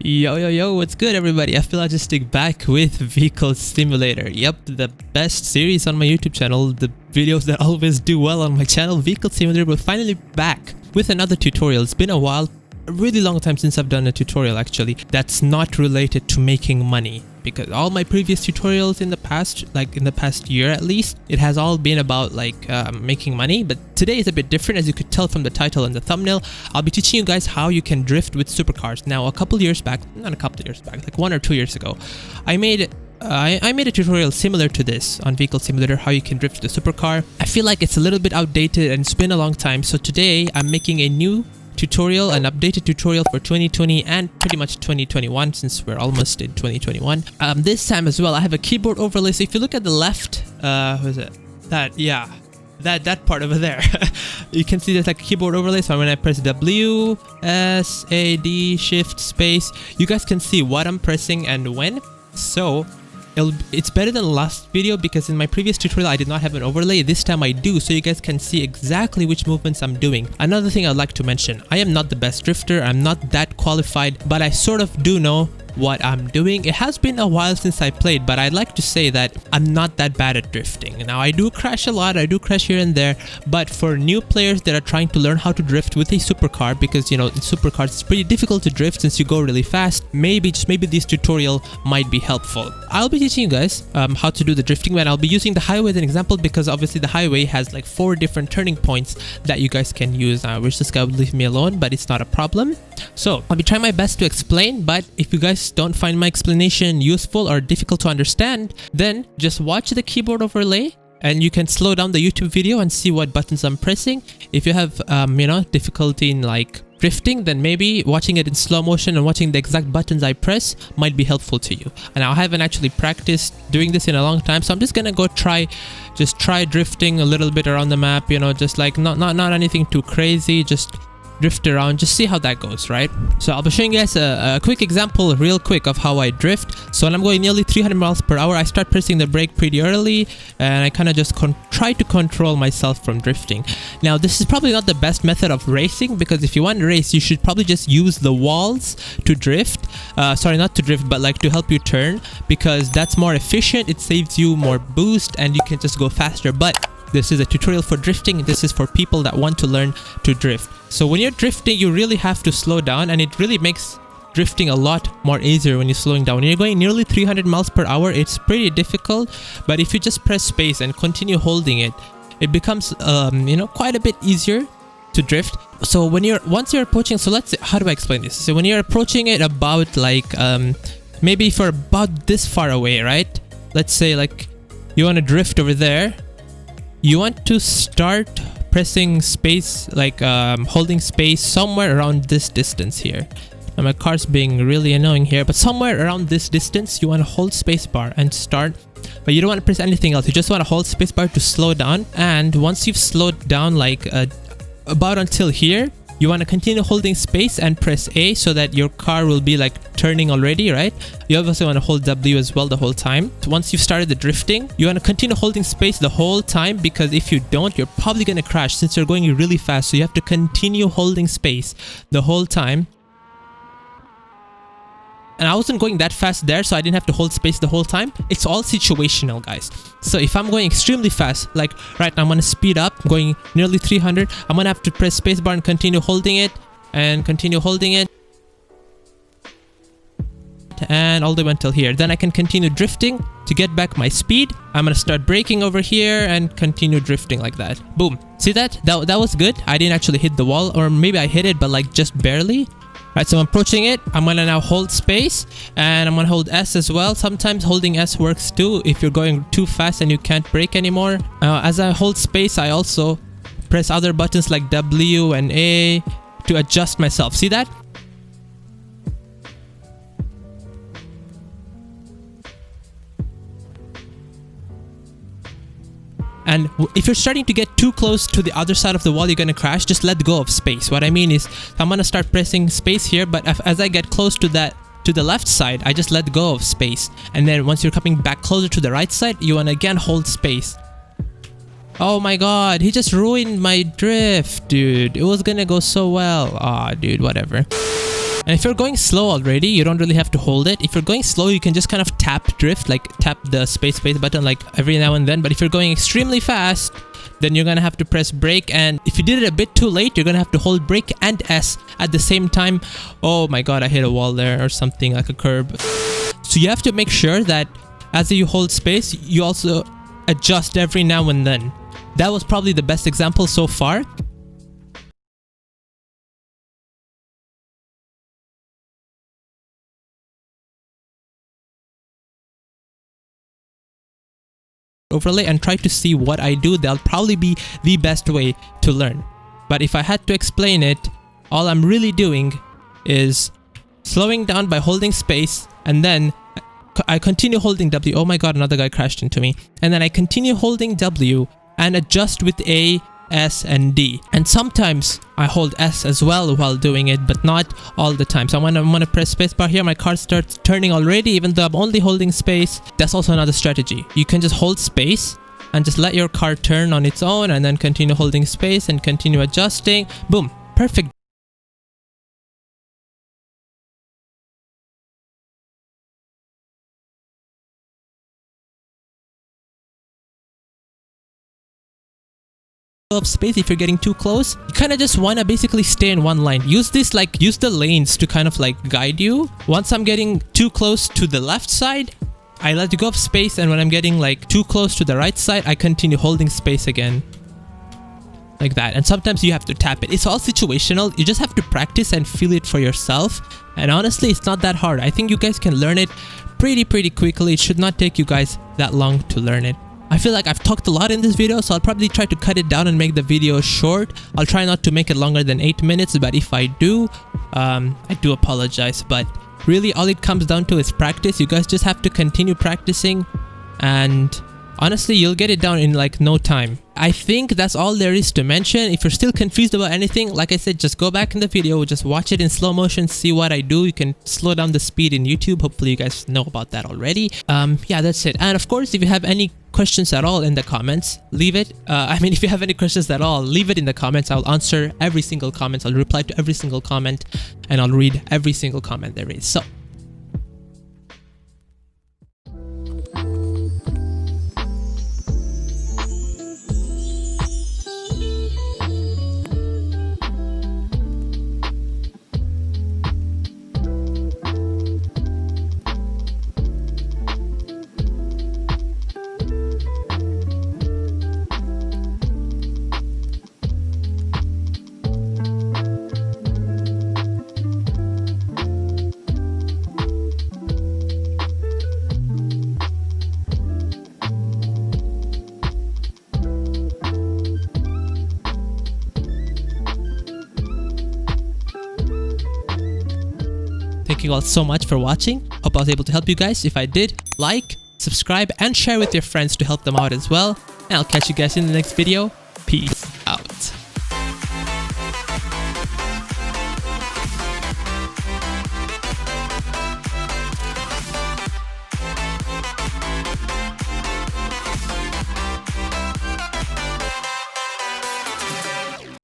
Yo, what's good everybody? I feel Logistic back with Vehicle Simulator. Yep, the best series on my YouTube channel, the videos that always do well on my channel, Vehicle Simulator. We're finally back with another tutorial. It's been a while, a really long time since I've done a tutorial actually, that's not related to making money. Because all my previous tutorials in the past, like in the past year at least, it has all been about like making money. But today is a bit different, as you could tell from the title and the thumbnail. I'll be teaching you guys how you can drift with supercars. Now, a couple years back, not a couple years back, like 1 or 2 years ago, I made a tutorial similar to this on Vehicle Simulator, how you can drift with a supercar. I feel like it's a little bit outdated and it's been a long time. So today I'm making a new tutorial, an updated tutorial for 2020 and pretty much 2021, since we're almost in 2021. This time as well I have a keyboard overlay. So if you look at the left, what is it, that part over there, you can see there's like a keyboard overlay. So when I press W, S, A, D, Shift, Space, you guys can see what I'm pressing and when. So it's better than the last video, because in my previous tutorial I did not have an overlay. This time I do, so you guys can see exactly which movements I'm doing. Another thing I'd like to mention, I am not the best drifter, I'm not that qualified, but I sort of do know what I'm doing. It has been a while since I played, but I'd like to say that I'm not that bad at drifting. Now, I do crash a lot, I do crash here and there, but for new players that are trying to learn how to drift with a supercar, because you know in supercars it's pretty difficult to drift since you go really fast, maybe this tutorial might be helpful. I'll be teaching you guys how to do the drifting, and I'll be using the highway as an example, because obviously the highway has like 4 different turning points that you guys can use. I wish this guy would leave me alone, but it's not a problem. So I'll be trying my best to explain, but if you guys don't find my explanation useful or difficult to understand, then just watch the keyboard overlay and you can slow down the YouTube video and see what buttons I'm pressing. If you have difficulty in like drifting, then maybe watching it in slow motion and watching the exact buttons I press might be helpful to you. And I haven't actually practiced doing this in a long time, so I'm just gonna go try drifting a little bit around the map, you know, just like not anything too crazy, just drift around, just see how that goes, right? So I'll be showing you guys a quick example real quick of how I drift. So when I'm going nearly 300 miles per hour, I start pressing the brake pretty early, and I kind of just try to control myself from drifting. Now, this is probably not the best method of racing, because if you want to race, you should probably just use the walls to drift. Sorry, not to drift, but like to help you turn, because that's more efficient, it saves you more boost, and you can just go faster. But this is a tutorial for drifting. This is for people that want to learn to drift. So when you're drifting, you really have to slow down, and it really makes drifting a lot more easier when you're slowing down. When you're going nearly 300 miles per hour, it's pretty difficult, but if you just press space and continue holding it, it becomes quite a bit easier to drift. So once you're approaching, so let's say, how do I explain this? So when you're approaching it about like maybe for about this far away, right? Let's say like you want to drift over there. You want to start pressing space, like holding space somewhere around this distance here. And my car's being really annoying here, but somewhere around this distance, you want to hold space bar and start. But you don't want to press anything else. You just want to hold space bar to slow down. And once you've slowed down like about until here, you want to continue holding space and press A, so that your car will be like turning already, right? You obviously want to hold W as well the whole time. Once you've started the drifting, you want to continue holding space the whole time, because if you don't, you're probably going to crash since you're going really fast. So you have to continue holding space the whole time. And I wasn't going that fast there, so I didn't have to hold space the whole time. It's all situational, guys. So if I'm going extremely fast, like right now I'm going to speed up, going nearly 300, I'm going to have to press spacebar and continue holding it, and continue holding it, and all the way until here. Then I can continue drifting to get back my speed. I'm going to start braking over here and continue drifting like that. Boom. See that? That was good. I didn't actually hit the wall, or maybe I hit it, but like just barely. Right, so I'm approaching it. I'm gonna now hold space, and I'm gonna hold S as well. Sometimes holding S works too if you're going too fast and you can't brake anymore. As I hold space, I also press other buttons like W and A to adjust myself. See that? And if you're starting to get too close to the other side of the wall, you're going to crash. Just let go of space. What I mean is, I'm going to start pressing space here, but as I get close to the left side, I just let go of space. And then once you're coming back closer to the right side, you want to again hold space. Oh my god, he just ruined my drift, dude. It was going to go so well. Aw, dude, whatever. And if you're going slow already, you don't really have to hold it. If you're going slow, you can just kind of tap drift, like tap the space button like every now and then. But if you're going extremely fast, then you're gonna have to press brake, and if you did it a bit too late, you're gonna have to hold brake and S at the same time. Oh my god, I hit a wall there or something, like a curb. So you have to make sure that as you hold space, you also adjust every now and then. That was probably the best example so far. Overlay and try to see what I do. That'll probably be the best way to learn. But if I had to explain it, all I'm really doing is slowing down by holding space, and then I continue holding W. Oh my god, another guy crashed into me. And then I continue holding W and adjust with A, S, and D. And sometimes I hold S as well while doing it, but not all the time. So I'm gonna press spacebar here. My car starts turning already, even though I'm only holding space. That's also another strategy. You can just hold space and just let your car turn on its own, and then continue holding space and continue adjusting. Boom, perfect. Of space. If you're getting too close, you kind of just want to basically stay in one line. Use the lanes to kind of like guide you. Once I'm getting too close to the left side, I let go of space, and when I'm getting like too close to the right side, I continue holding space again, like that. And sometimes you have to tap it. It's all situational. You just have to practice and feel it for yourself, and honestly, it's not that hard. I think you guys can learn it pretty quickly. It should not take you guys that long to learn it. I feel like I've talked a lot in this video, so I'll probably try to cut it down and make the video short. I'll try not to make it longer than 8 minutes, but if I do apologize. But really, all it comes down to is practice. You guys just have to continue practicing, and honestly, you'll get it down in like no time. I think that's all there is to mention. If you're still confused about anything, like I said, just go back in the video, just watch it in slow motion, see what I do. You can slow down the speed in YouTube. Hopefully you guys know about that already. Yeah, that's it. And of course, if you have any questions at all in the comments, leave it. If you have any questions at all, leave it in the comments. I'll answer every single comment. I'll reply to every single comment, and I'll read every single comment there is. So thank you all so much for watching. Hope I was able to help you guys. If I did, like, subscribe, and share with your friends to help them out as well. And I'll catch you guys in the next video. Peace.